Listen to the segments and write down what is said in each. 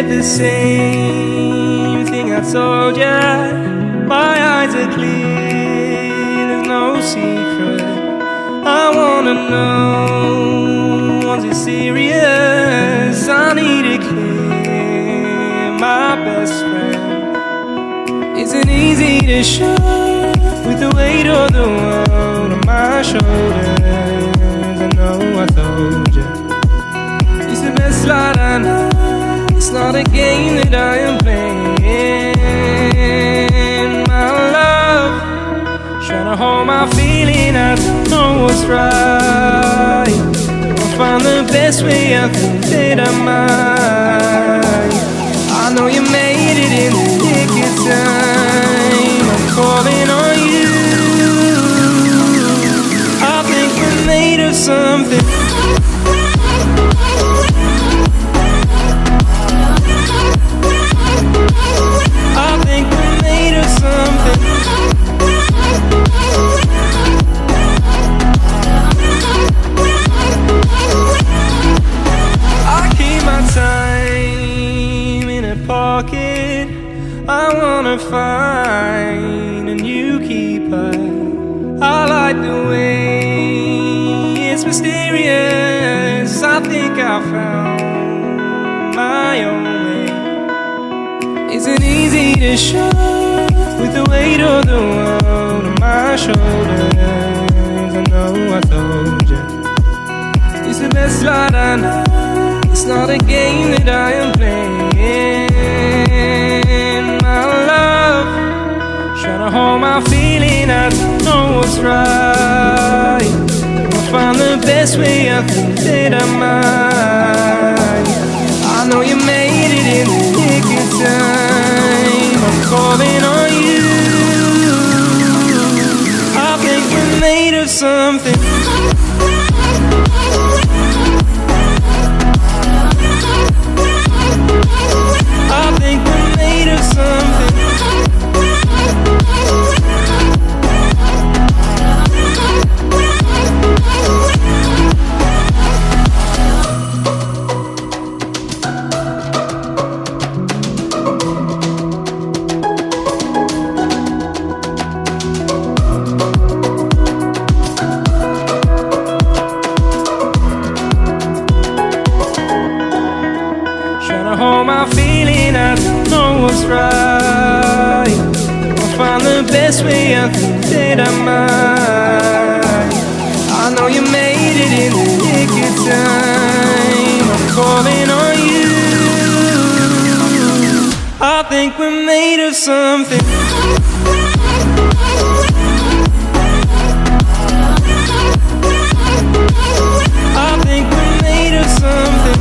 the same thing I told ya. My eyes are clear, there's no secret. I wanna know, was it serious? I need it clear, my best friend. Isn't easy to show with the weight of the world on my shoulders. I know I told you, it's the best light I know. It's not a game that I am playing. My love, trying to hold my feeling, I don't know what's right. I'll find the best way, I think that I might. I know you made it in the nick of time. I'm calling on you. I think we're made of something. I think we're made of something. I keep my time in a pocket. I wanna find a new keeper. I like the way it's mysterious. I think I found my own way. Isn't easy to show with the weight of the world on my shoulders. I know I told you, it's the best light I know. It's not a game that I am playing. My love, trying to hold my feeling, I don't know what's right. I'll find the best way, I think that I might. I know you made it in the nick of time. I'm calling on you. I think we're made of something. I think we're made of something. Hold my feeling, I don't know what's right. I'll find the best way, I think that I might. I know you made it in the nick of time. I'm calling on you. I think we're made of something. I think we're made of something.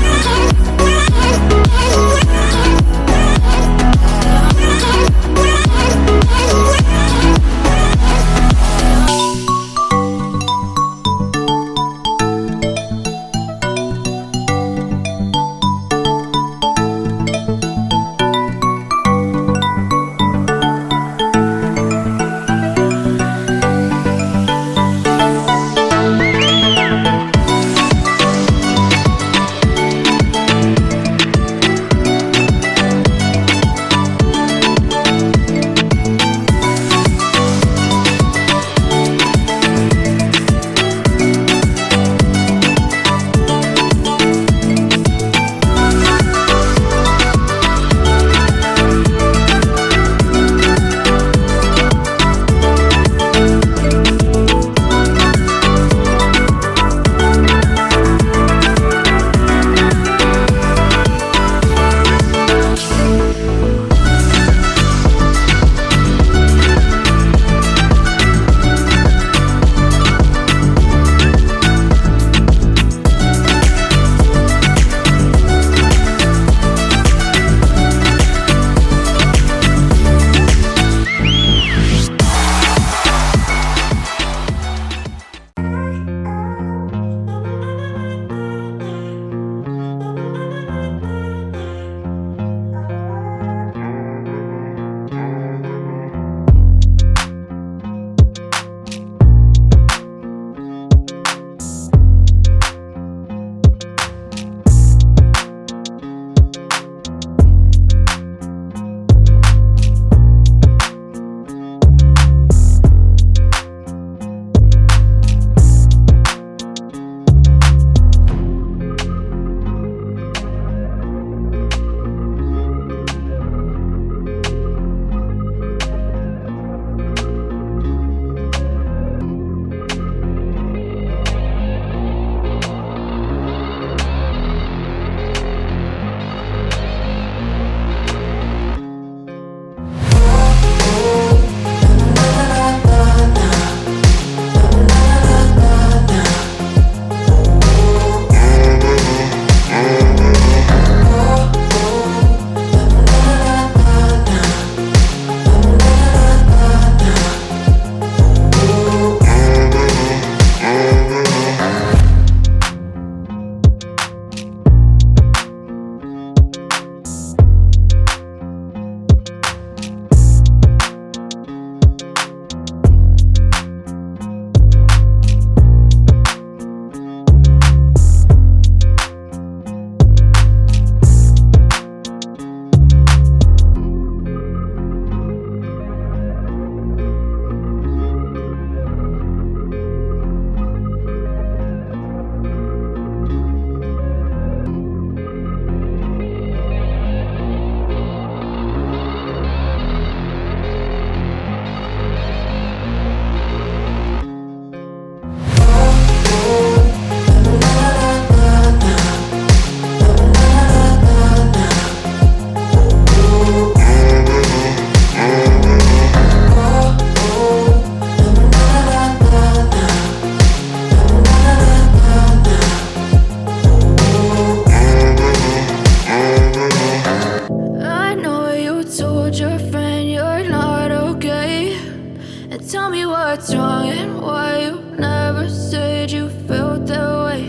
tell me what's wrong and why you never said you felt that way.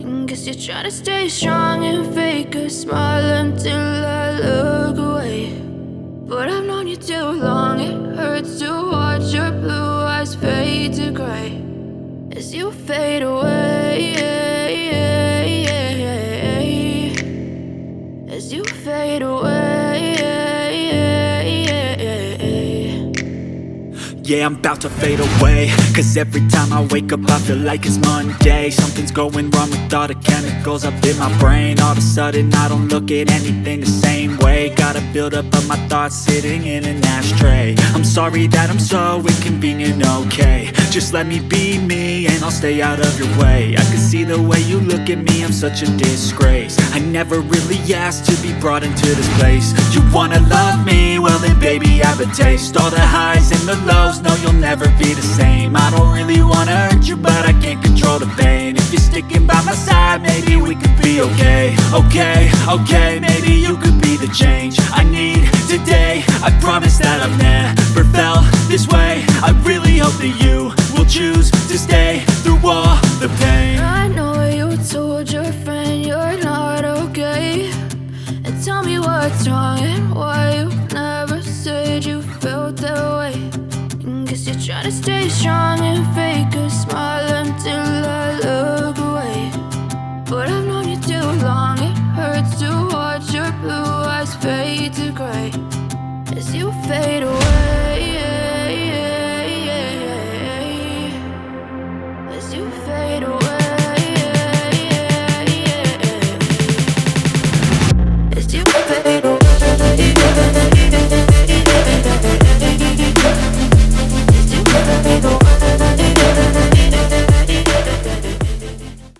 And guess you're trying to stay strong and fake a smile until I look away. But I've known you too long, it hurts to watch your blue eyes fade to gray as you fade away, as you fade away. Yeah, I'm about to fade away, cause every time I wake up I feel like it's Monday. Something's going wrong with all the chemicals up in my brain. All of a sudden I don't look at anything the same way. Got a build up of my thoughts sitting in an ashtray. I'm sorry that I'm so inconvenient, okay. Just let me be me and I'll stay out of your way. I can see the way you look at me, I'm such a disgrace. I never really asked to be brought into this place. You wanna love me? Well then baby have a taste. All the highs and the lows, no you'll never be the same. I don't really wanna hurt you but I can't control the pain. If you're sticking by my side maybe we could be okay. Okay, maybe you could be the change I need today. I promise that I've never felt this way. I really hope that you will choose to stay through all the pain. I know you told your friend you're not okay, and tell me what's wrong and why you never said you felt that way. And guess you're trying to stay strong and fake a smile until I look away.